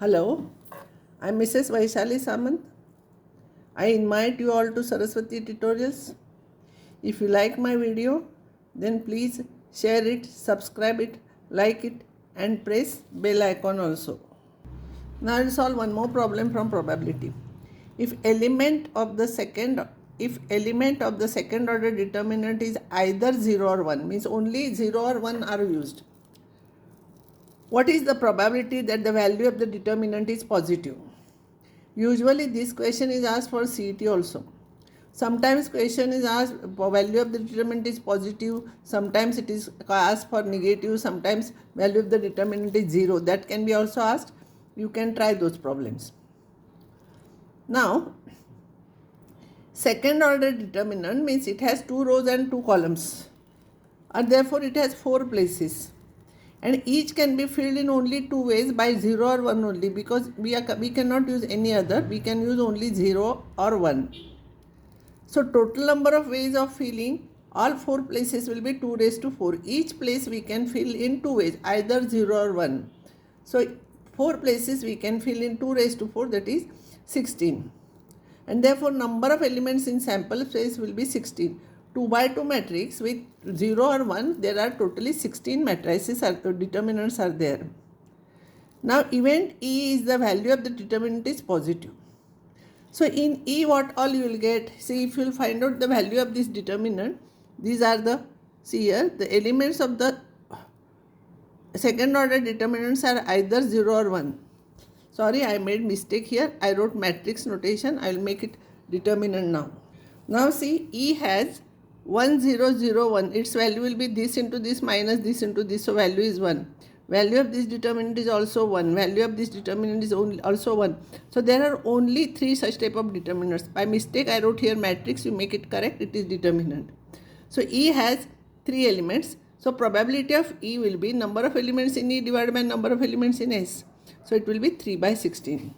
Hello, I'm Mrs. Vaishali Samant. I invite you all to Saraswati Tutorials. If you like my video, then please share it, subscribe it, like it, and press bell icon also. Now I'll solve one more problem from probability. If element of the second order determinant is either 0 or 1, means only 0 or 1 are used. What is the probability that the value of the determinant is positive? Usually this question is asked for CET also. Sometimes question is asked for value of the determinant is positive, sometimes it is asked for negative, sometimes value of the determinant is 0. That can be also asked. You can try those problems. Now, second order determinant means it has 2 rows and 2 columns, and therefore it has 4 places. And each can be filled in only 2 ways, by 0 or 1 only, because we cannot use any other. We can use only 0 or 1. So total number of ways of filling all 4 places will be 2 raised to 4. Each place we can fill in 2 ways, either 0 or 1. So 4 places we can fill in 2 raised to 4, that is 16. And therefore number of elements in sample space will be 16. 2 by 2 matrix with 0 or 1, there are totally 16 matrices determinants are there. Now event E is the value of the determinant is positive. So in E what all you will get, see, if you will find out the value of this determinant, these are the, see here, the elements of the second order determinants are either 0 or 1. Sorry, I made mistake here. I wrote matrix notation. I will make it determinant now. Now see, E has 1 0 0 1. Its value will be this into this minus this into this, so value is 1. Value of this determinant is also 1. Value of this determinant is also 1. So there are only 3 such type of determinants. By mistake I wrote here matrix. You make it correct. It is determinant. So E has 3 elements. So probability of E will be number of elements in E divided by number of elements in S. So it will be 3 by 16.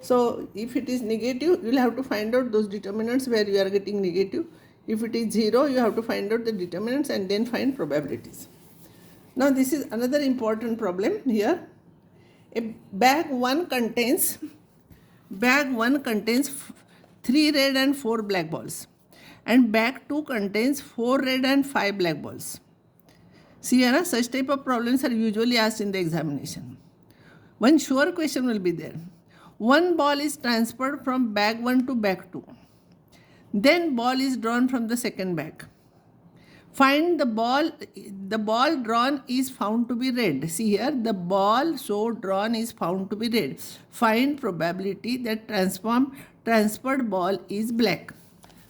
So if it is negative, you will have to find out those determinants where you are getting negative. If it is 0, you have to find out the determinants and then find probabilities. Now this is another important problem here. A bag 1 contains 3 red and 4 black balls, and bag 2 contains 4 red and 5 black balls. See here, such type of problems are usually asked in the examination. One sure question will be there. One ball is transferred from bag 1 to bag 2. Then ball is drawn from the second bag. Find the ball drawn is found to be red. See here, the ball so drawn is found to be red. Find probability that transferred ball is black.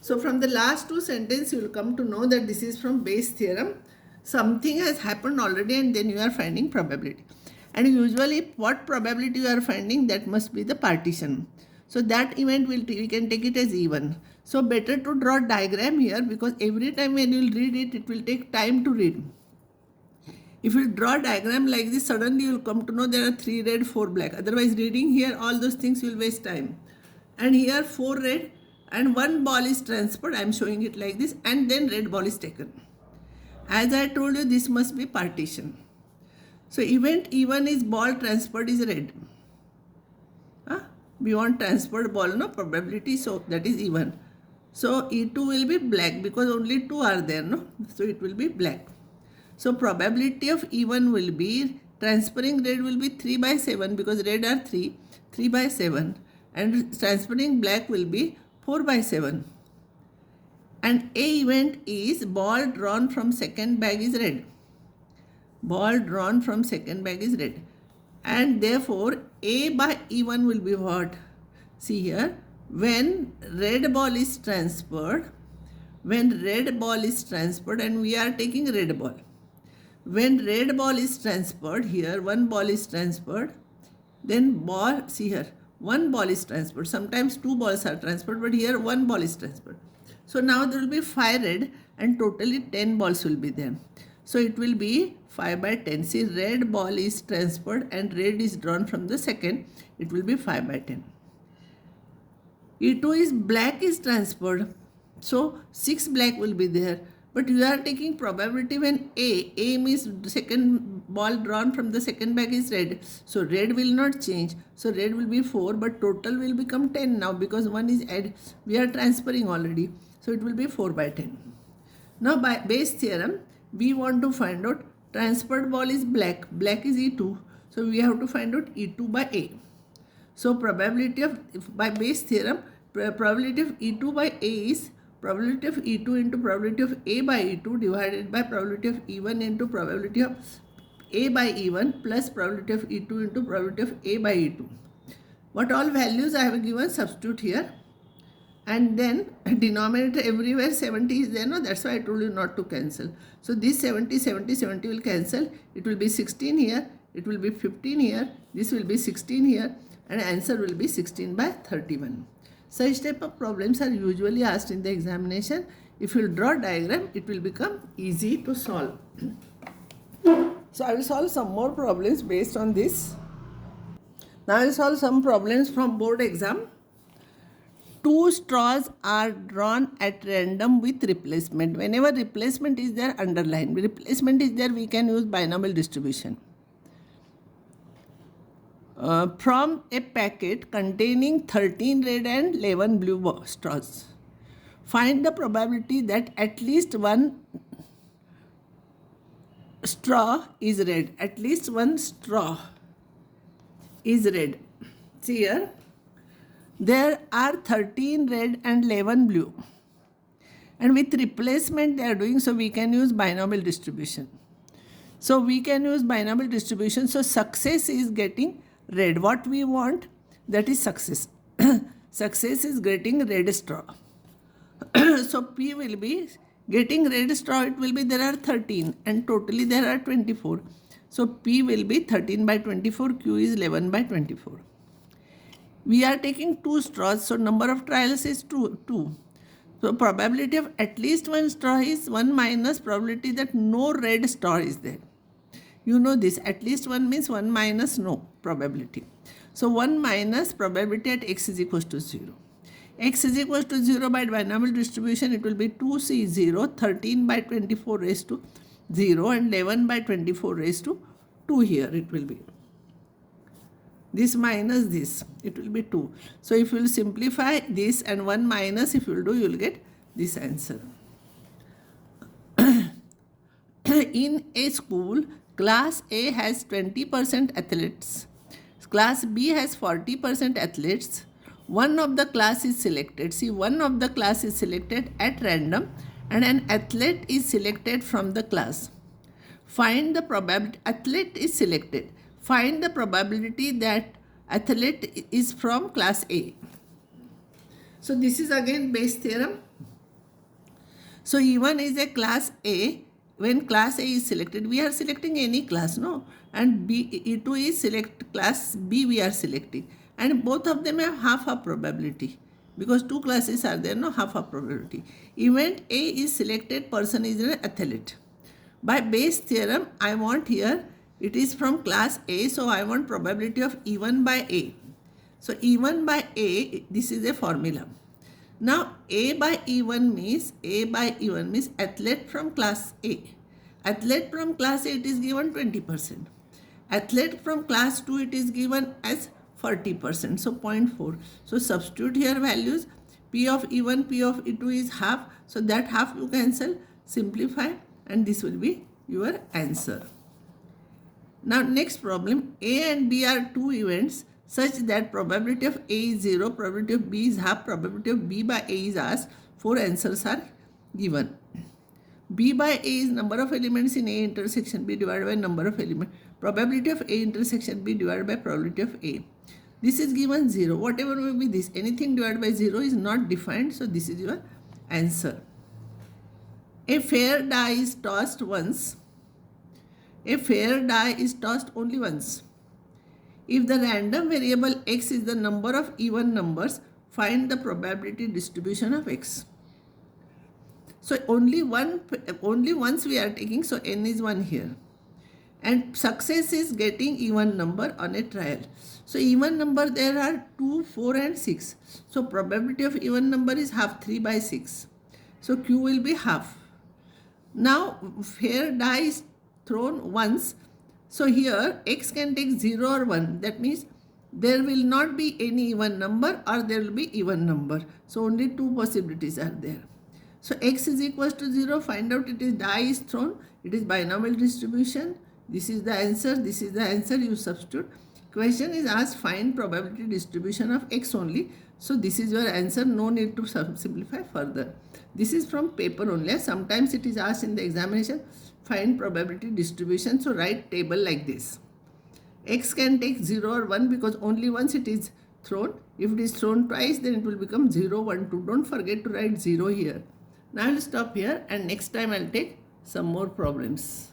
So from the last 2 sentences you will come to know that this is from Bayes' theorem. Something has happened already and then you are finding probability. And usually what probability you are finding, that must be the partition. So that event we can take it as even. So better to draw diagram here, because every time when you will read it, it will take time to read. If you draw diagram like this, suddenly you will come to know there are 3 red, 4 black. Otherwise reading here all those things will waste time. And here 4 red and 1 ball is transferred. I am showing it like this, and then red ball is taken. As I told you, this must be partition. So event E1 is ball transferred is red. We want transferred ball, no probability, so that is E1. So E2 will be black because only 2 are there, no? So it will be black. So probability of E1 will be transferring red will be 3 by 7 because red are 3 by 7, and transferring black will be 4 by 7. And A event is ball drawn from second bag is red. Ball drawn from second bag is red. And therefore A by E1 will be what? See here, when red ball is transferred, and we are taking red ball. When red ball is transferred, here 1 ball is transferred, then ball, see here, 1 ball is transferred. Sometimes 2 balls are transferred, but here 1 ball is transferred. So now there will be 5 red and totally 10 balls will be there. So it will be 5 by 10. See, red ball is transferred and red is drawn from the second. It will be 5 by 10. E2 is black is transferred. So 6 black will be there. But you are taking probability when A means second ball drawn from the second bag is red. So red will not change. So red will be 4, but total will become 10 now because 1 is added. We are transferring already. So it will be 4 by 10. Now by Bayes theorem, we want to find out transferred ball is black. Black is E2. So we have to find out E2 by A. So probability of, by Bayes theorem, probability of E2 by A is probability of E2 into probability of A by E2 divided by probability of E1 into probability of A by E1 plus probability of E2 into probability of A by E2. What all values I have given, substitute here. And then denominator everywhere 70 is there, no? That's why I told you not to cancel. So this 70 will cancel. It will be 16 here. It will be 15 here. This will be 16 here. And answer will be 16 by 31. Such type of problems are usually asked in the examination. If you draw diagram, it will become easy to solve. So I will solve some more problems based on this. Now I will solve some problems from board exam. 2 straws are drawn at random with replacement. Whenever replacement is there, underline. Replacement is there, we can use binomial distribution. From a packet containing 13 red and 11 blue straws. Find the probability that at least one straw is red. At least one straw is red. See here. There are 13 red and 11 blue. And with replacement they are doing, so we can use binomial distribution. So we can use binomial distribution. So success is getting red. What we want, that is success. Success is getting red straw. So P will be getting red straw. It will be, there are 13 and totally there are 24. So P will be 13 by 24. Q is 11 by 24. We are taking 2 straws, so number of trials is 2. So probability of at least one straw is 1 minus probability that no red straw is there. You know this, at least 1 means 1 minus no probability. So 1 minus probability at x is equals to 0. X is equals to 0 by binomial distribution, it will be 2C0, 13 by 24 raised to 0 and 11 by 24 raised to 2 here it will be. This minus this, it will be 2. So if you will simplify this and 1 minus, if you will do, you will get this answer. In a school, class A has 20% athletes. Class B has 40% athletes. One of the class is selected. See, one of the class is selected at random and an athlete is selected from the class. Find the probability, athlete is selected. Find the probability that athlete is from class A. So this is again Bayes theorem. So E1 is a class A. When class A is selected, we are selecting any class, no? And E2 is select class B, we are selecting. And both of them have half a probability. Because 2 classes are there, no? Half a probability. Event A is selected, person is an athlete. By Bayes theorem, I want here, it is from class A, so I want probability of E1 by A. So E1 by A, this is a formula. Now A by E1 means athlete from class A. Athlete from class A, it is given 20%. Athlete from class 2, it is given as 40%, so 0.4. So substitute here values. P of E1, P of E2 is half. So that half you cancel, simplify, and this will be your answer. Now next problem, A and B are 2 events such that probability of A is 0, probability of B is half, probability of B by A is asked. 4 answers are given. B by A is number of elements in A intersection B divided by number of elements. Probability of A intersection B divided by probability of A. This is given 0. Whatever may be this, anything divided by 0 is not defined. So this is your answer. A fair die is tossed once. A fair die is tossed only once. If the random variable x is the number of even numbers, find the probability distribution of x. So only once we are taking, so n is 1 here. And success is getting even number on a trial. So even number there are 2, 4 and 6. So probability of even number is half, 3 by 6. So Q will be half. Now here die is thrown once. So here x can take 0 or 1. That means there will not be any even number or there will be even number. So only two possibilities are there. So x is equals to 0. Find out it is die is thrown. It is binomial distribution. This is the answer. This is the answer. You substitute. Question is asked find probability distribution of x only. So this is your answer. No need to simplify further. This is from paper only. Sometimes it is asked in the examination find probability distribution. So write table like this. X can take 0 or 1 because only once it is thrown. If it is thrown twice, then it will become 0, 1, 2. Don't forget to write 0 here. Now I will stop here and next time I will take some more problems.